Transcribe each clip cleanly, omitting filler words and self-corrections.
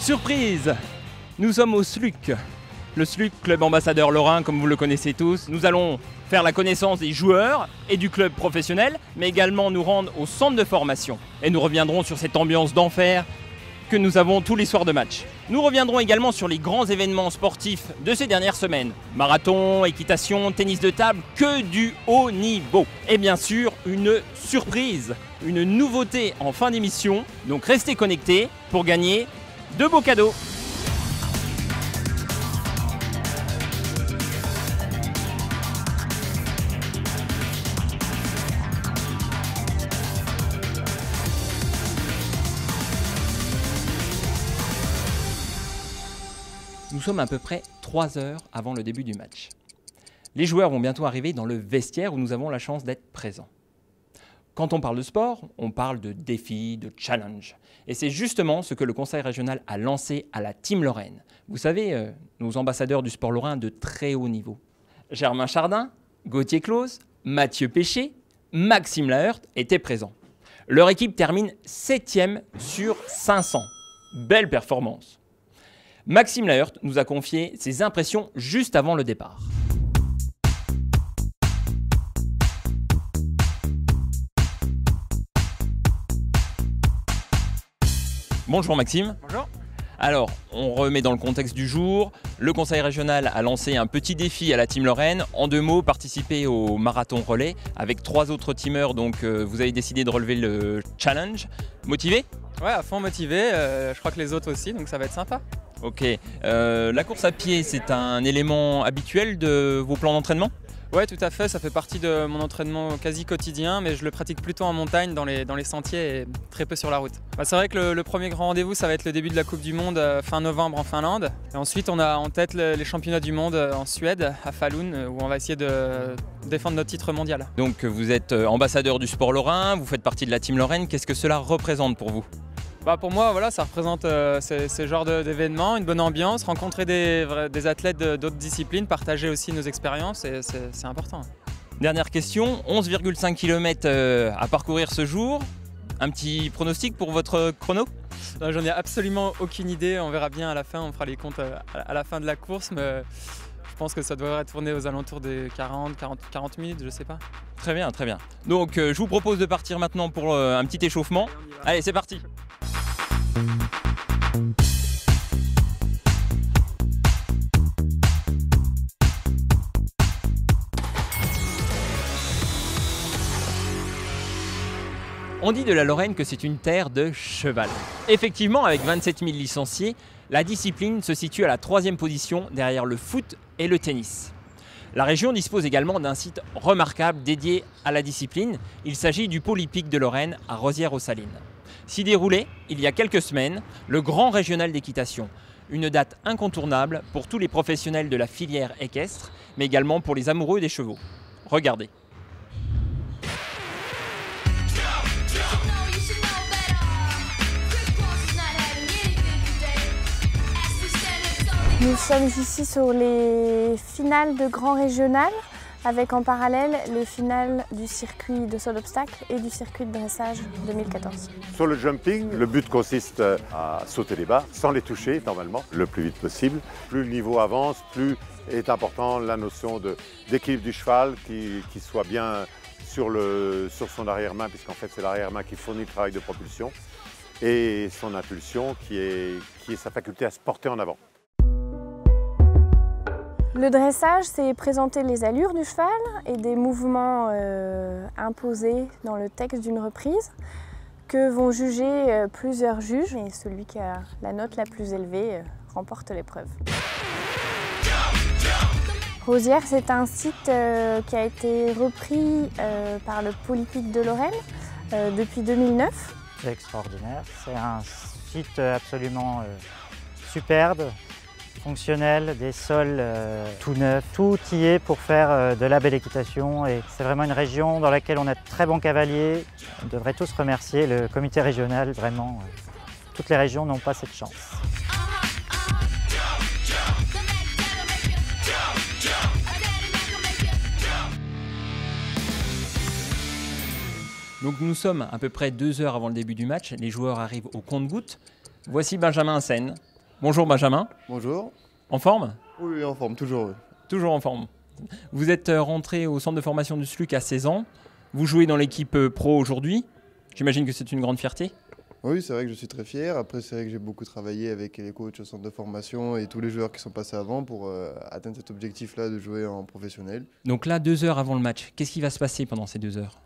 Surprise! Nous sommes au SLUC. Le SLUC, club ambassadeur lorrain, comme vous le connaissez tous. Nous allons faire la connaissance des joueurs et du club professionnel, mais également nous rendre au centre de formation. Et nous reviendrons sur cette ambiance d'enfer que nous avons tous les soirs de match. Nous reviendrons également sur les grands événements sportifs de ces dernières semaines. Marathon, équitation, tennis de table, que du haut niveau. Et bien sûr, une surprise, une nouveauté en fin d'émission. Donc restez connectés pour gagner de beaux cadeaux. Nous sommes à peu près 3 heures avant le début du match. Les joueurs vont bientôt arriver dans le vestiaire où nous avons la chance d'être présents. Quand on parle de sport, on parle de défis, de challenge. Et c'est justement ce que le conseil régional a lancé à la Team Lorraine. Vous savez, nos ambassadeurs du sport lorrain de très haut niveau. Germain Chardin, Gauthier Claus, Mathieu Péché, Maxime Laheurt étaient présents. Leur équipe termine 7e sur 500. Belle performance. Maxime Laheurt nous a confié ses impressions juste avant le départ. Bonjour Maxime. Bonjour. Alors, on remet dans le contexte du jour. Le conseil régional a lancé un petit défi à la Team Lorraine. En 2 mots, participer au marathon relais avec 3 autres teamers. Donc, vous avez décidé de relever le challenge. Motivé ? Ouais, à fond motivé. Je crois que les autres aussi, donc ça va être sympa. Ok. La course à pied, c'est un élément habituel de vos plans d'entraînement ? Ouais, tout à fait. Ça fait partie de mon entraînement quasi quotidien, mais je le pratique plutôt en montagne, dans les sentiers et très peu sur la route. C'est vrai que le premier grand rendez-vous, ça va être le début de la Coupe du Monde fin novembre en Finlande. Et ensuite, on a en tête les championnats du monde en Suède, à Falun, où on va essayer de défendre notre titre mondial. Donc, vous êtes ambassadeur du sport lorrain, vous faites partie de la Team Lorraine. Qu'est-ce que cela représente pour vous ? Pour moi, voilà, ça représente ce genre d'événement, une bonne ambiance, rencontrer des athlètes d'autres disciplines, partager aussi nos expériences, et c'est important. Dernière question, 11,5 km à parcourir ce jour. Un petit pronostic pour votre chrono ? J'en ai absolument aucune idée, on verra bien à la fin, on fera les comptes à la fin de la course, mais je pense que ça devrait tourner aux alentours des 40 minutes, je sais pas. Très bien, très bien. Donc je vous propose de partir maintenant pour un petit échauffement. Allez, c'est parti. On dit de la Lorraine que c'est une terre de cheval. Effectivement, avec 27 000 licenciés, la discipline se situe à la 3e position derrière le foot et le tennis. La région dispose également d'un site remarquable dédié à la discipline. Il s'agit du pôle hippique de Lorraine à Rosières-aux-Salines. S'y déroulait, il y a quelques semaines, le Grand Régional d'équitation. Une date incontournable pour tous les professionnels de la filière équestre, mais également pour les amoureux des chevaux. Regardez. Nous sommes ici sur les finales de Grand Régional, avec en parallèle les finales du circuit de saut d'obstacle et du circuit de dressage 2014. Sur le jumping, le but consiste à sauter les barres sans les toucher normalement, le plus vite possible. Plus le niveau avance, plus est important la notion d'équilibre du cheval qui soit bien sur son arrière-main, puisqu'en fait c'est l'arrière-main qui fournit le travail de propulsion, et son impulsion qui est sa faculté à se porter en avant. Le dressage, c'est présenter les allures du cheval et des mouvements imposés dans le texte d'une reprise que vont juger plusieurs juges, et celui qui a la note la plus élevée remporte l'épreuve. Rosières, c'est un site qui a été repris par le pôle hippique de Lorraine depuis 2009. C'est extraordinaire, c'est un site absolument superbe, fonctionnel, des sols tout neufs, tout y est pour faire de la belle équitation, et c'est vraiment une région dans laquelle on a de très bons cavaliers. On devrait tous remercier le comité régional, vraiment. Toutes les régions n'ont pas cette chance. Donc nous sommes à peu près 2 heures avant le début du match. Les joueurs arrivent au compte-gouttes. Voici Benjamin Sen. Bonjour Benjamin. Bonjour. En forme? Oui, en forme, toujours. Oui. Toujours en forme. Vous êtes rentré au centre de formation du SLUC à 16 ans. Vous jouez dans l'équipe pro aujourd'hui. J'imagine que c'est une grande fierté. Oui, c'est vrai que je suis très fier. Après, c'est vrai que j'ai beaucoup travaillé avec les coachs au centre de formation et tous les joueurs qui sont passés avant pour atteindre cet objectif-là de jouer en professionnel. Donc là, 2 heures avant le match, qu'est-ce qui va se passer pendant ces 2 heures?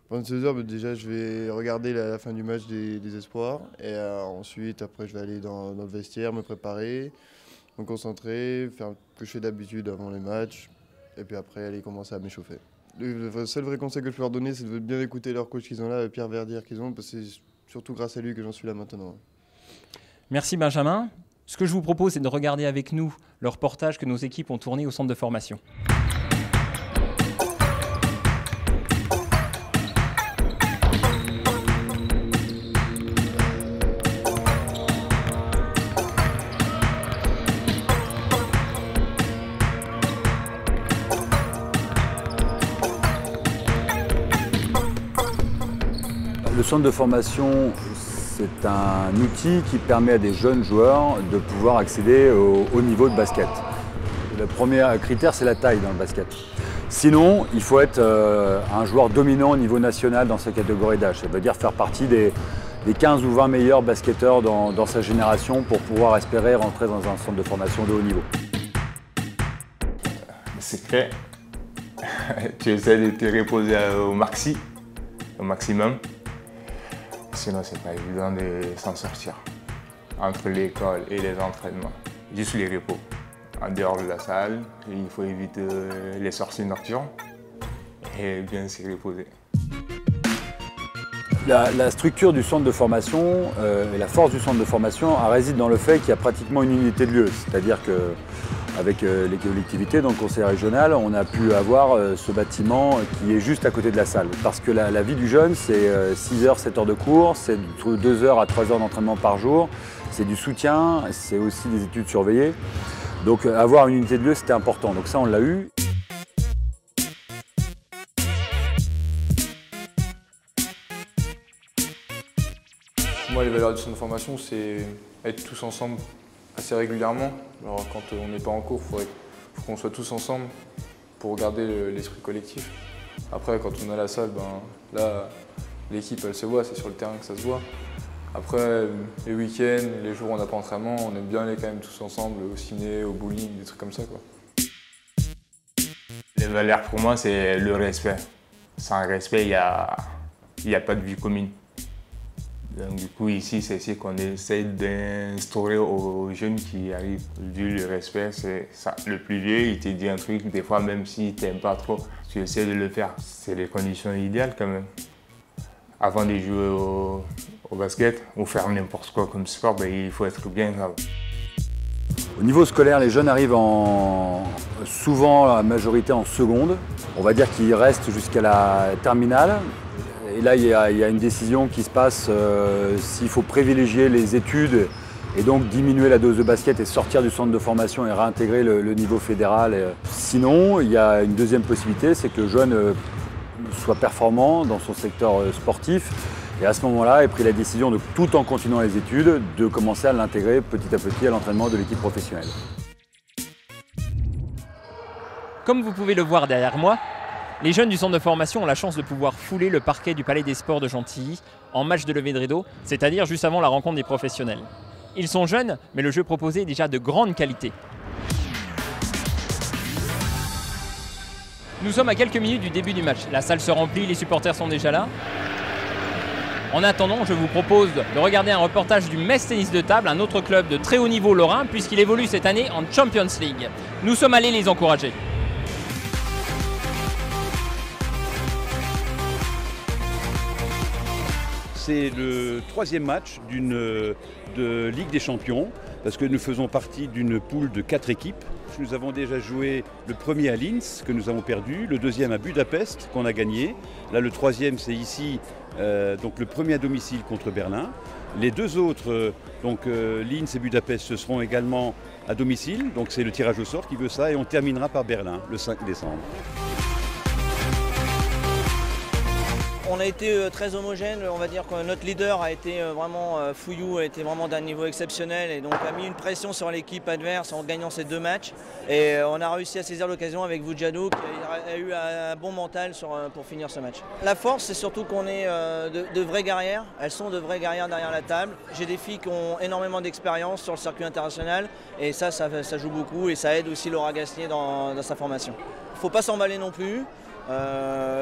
Pendant ces 2 heures, déjà, je vais regarder la fin du match des espoirs. Et ensuite, après, je vais aller dans le vestiaire, me préparer, me concentrer, faire ce que je fais d'habitude avant les matchs. Et puis après, aller commencer à m'échauffer. Le seul vrai conseil que je peux leur donner, c'est de bien écouter leur coach qu'ils ont là, Pierre Verdière qu'ils ont, parce que c'est surtout grâce à lui que j'en suis là maintenant. Merci Benjamin. Ce que je vous propose, c'est de regarder avec nous le reportage que nos équipes ont tourné au centre de formation. Le centre de formation, c'est un outil qui permet à des jeunes joueurs de pouvoir accéder au haut niveau de basket. Le premier critère, c'est la taille dans le basket. Sinon, il faut être un joueur dominant au niveau national dans sa catégorie d'âge. Ça veut dire faire partie des 15 ou 20 meilleurs basketteurs dans sa génération pour pouvoir espérer rentrer dans un centre de formation de haut niveau. Le secret, tu essaies de te reposer au maximum. Sinon, c'est pas évident de s'en sortir entre l'école et les entraînements. Juste les repos. En dehors de la salle, il faut éviter les sorties nocturnes et bien se reposer. La structure du centre de formation et la force du centre de formation réside dans le fait qu'il y a pratiquement une unité de lieu. C'est-à-dire qu'avec les collectivités, dans le conseil régional, on a pu avoir ce bâtiment qui est juste à côté de la salle. Parce que la vie du jeune, c'est 6 heures, 7 heures de cours, c'est 2 heures à 3 heures d'entraînement par jour, c'est du soutien, c'est aussi des études surveillées. Donc avoir une unité de lieu, c'était important. Donc ça, on l'a eu. Moi, les valeurs du centre de formation, c'est être tous ensemble assez régulièrement. Alors, quand on n'est pas en cours, il faut qu'on soit tous ensemble pour garder l'esprit collectif. Après, quand on est à la salle, là, l'équipe, elle se voit, c'est sur le terrain que ça se voit. Après, les week-ends, les jours où on n'a pas entraînement, on aime bien aller quand même tous ensemble au ciné, au bowling, des trucs comme ça, quoi. Les valeurs, pour moi, c'est le respect. Sans respect, il n'y a pas de vie commune. Donc, du coup, ici, c'est ce qu'on essaie d'instaurer aux jeunes qui arrivent. Le respect, c'est ça. Le plus vieux, il te dit un truc, des fois, même s'il ne t'aime pas trop, tu essaies de le faire. C'est les conditions idéales quand même. Avant de jouer au basket ou faire n'importe quoi comme sport, il faut être bien. Au niveau scolaire, les jeunes arrivent souvent, la majorité en seconde. On va dire qu'ils restent jusqu'à la terminale. Et là, il y a une décision qui se passe s'il faut privilégier les études et donc diminuer la dose de basket et sortir du centre de formation et réintégrer le niveau fédéral. Sinon, il y a une deuxième possibilité, c'est que le jeune soit performant dans son secteur sportif. Et à ce moment-là, il a pris la décision, tout en continuant les études, de commencer à l'intégrer petit à petit à l'entraînement de l'équipe professionnelle. Comme vous pouvez le voir derrière moi, les jeunes du centre de formation ont la chance de pouvoir fouler le parquet du Palais des Sports de Chantilly en match de levée de rideau, c'est-à-dire juste avant la rencontre des professionnels. Ils sont jeunes, mais le jeu proposé est déjà de grande qualité. Nous sommes à quelques minutes du début du match. La salle se remplit, les supporters sont déjà là. En attendant, je vous propose de regarder un reportage du Metz Tennis de Table, un autre club de très haut niveau lorrain, puisqu'il évolue cette année en Champions League. Nous sommes allés les encourager. C'est le 3e match de Ligue des Champions, parce que nous faisons partie d'une poule de 4 équipes. Nous avons déjà joué le premier à Linz, que nous avons perdu, le deuxième à Budapest, qu'on a gagné. Là, le 3e, c'est ici, donc le premier à domicile contre Berlin. Les 2 autres, Linz et Budapest, ce seront également à domicile. Donc c'est le tirage au sort qui veut ça, et on terminera par Berlin le 5 décembre. On a été très homogène, on va dire que notre leader a été vraiment, Fouillou a été vraiment d'un niveau exceptionnel et donc a mis une pression sur l'équipe adverse en gagnant ces 2 matchs. Et on a réussi à saisir l'occasion avec Vujadou qui a eu un bon mental pour finir ce match. La force, c'est surtout qu'on est de vraies guerrières, elles sont de vraies guerrières derrière la table. J'ai des filles qui ont énormément d'expérience sur le circuit international et ça joue beaucoup et ça aide aussi Laura Gasnier dans sa formation. Il ne faut pas s'emballer non plus.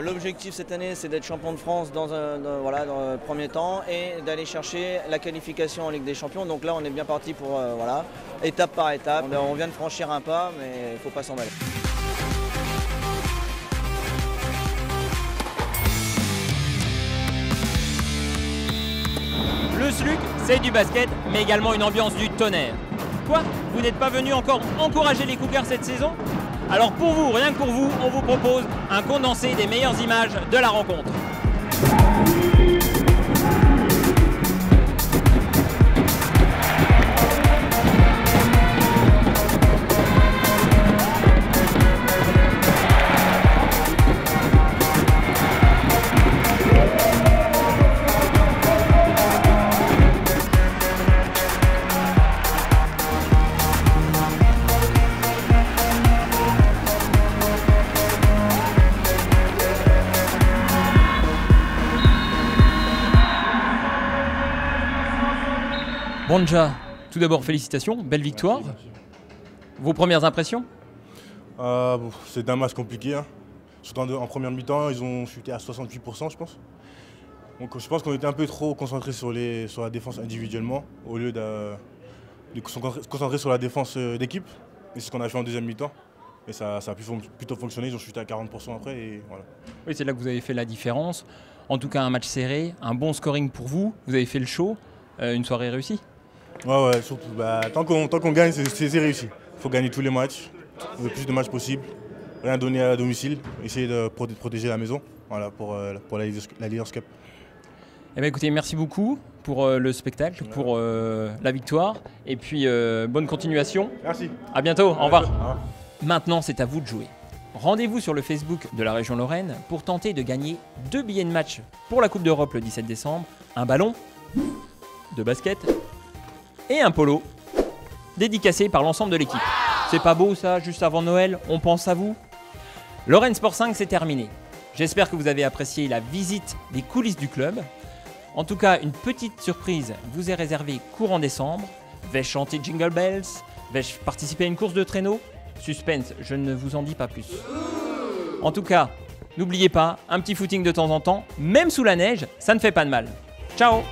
L'objectif cette année, c'est d'être champion de France dans le premier temps et d'aller chercher la qualification en Ligue des Champions. Donc là, on est bien parti pour étape par étape. On vient de franchir un pas, mais il ne faut pas s'emballer. Le SLUC, c'est du basket, mais également une ambiance du tonnerre. Quoi? Vous n'êtes pas venu encore encourager les Cougars cette saison? Alors pour vous, rien que pour vous, on vous propose un condensé des meilleures images de la rencontre. Bonja, tout d'abord félicitations, belle victoire. Vos premières impressions? C'est un match compliqué. Hein. Surtout en première mi-temps, ils ont chuté à 68%, je pense. Donc je pense qu'on était un peu trop concentrés sur la défense individuellement, au lieu de se concentrer sur la défense d'équipe. Et c'est ce qu'on a fait en deuxième mi-temps. Et ça a plutôt fonctionné, ils ont chuté à 40% après. Et voilà. Oui, c'est là que vous avez fait la différence. En tout cas, un match serré, un bon scoring pour vous. Vous avez fait le show, une soirée réussie. Ouais, surtout. Tant qu'on gagne, c'est réussi. Il faut gagner tous les matchs, le plus de matchs possible, rien donner à domicile, essayer de protéger la maison pour la Leaders Cup. Eh bien, écoutez, merci beaucoup pour le spectacle, pour la victoire, et puis bonne continuation. Merci. À bientôt, au revoir. Maintenant, c'est à vous de jouer. Rendez-vous sur le Facebook de la région Lorraine pour tenter de gagner 2 billets de match pour la Coupe d'Europe le 17 décembre, un ballon de basket et un polo dédicacé par l'ensemble de l'équipe. C'est pas beau ça, juste avant Noël, on pense à vous. Lorraine Sport 5, c'est terminé. J'espère que vous avez apprécié la visite des coulisses du club. En tout cas, une petite surprise vous est réservée courant décembre. Vais-je chanter Jingle Bells? Vais-je participer à une course de traîneau? Suspense, je ne vous en dis pas plus. En tout cas, n'oubliez pas, un petit footing de temps en temps, même sous la neige, ça ne fait pas de mal. Ciao!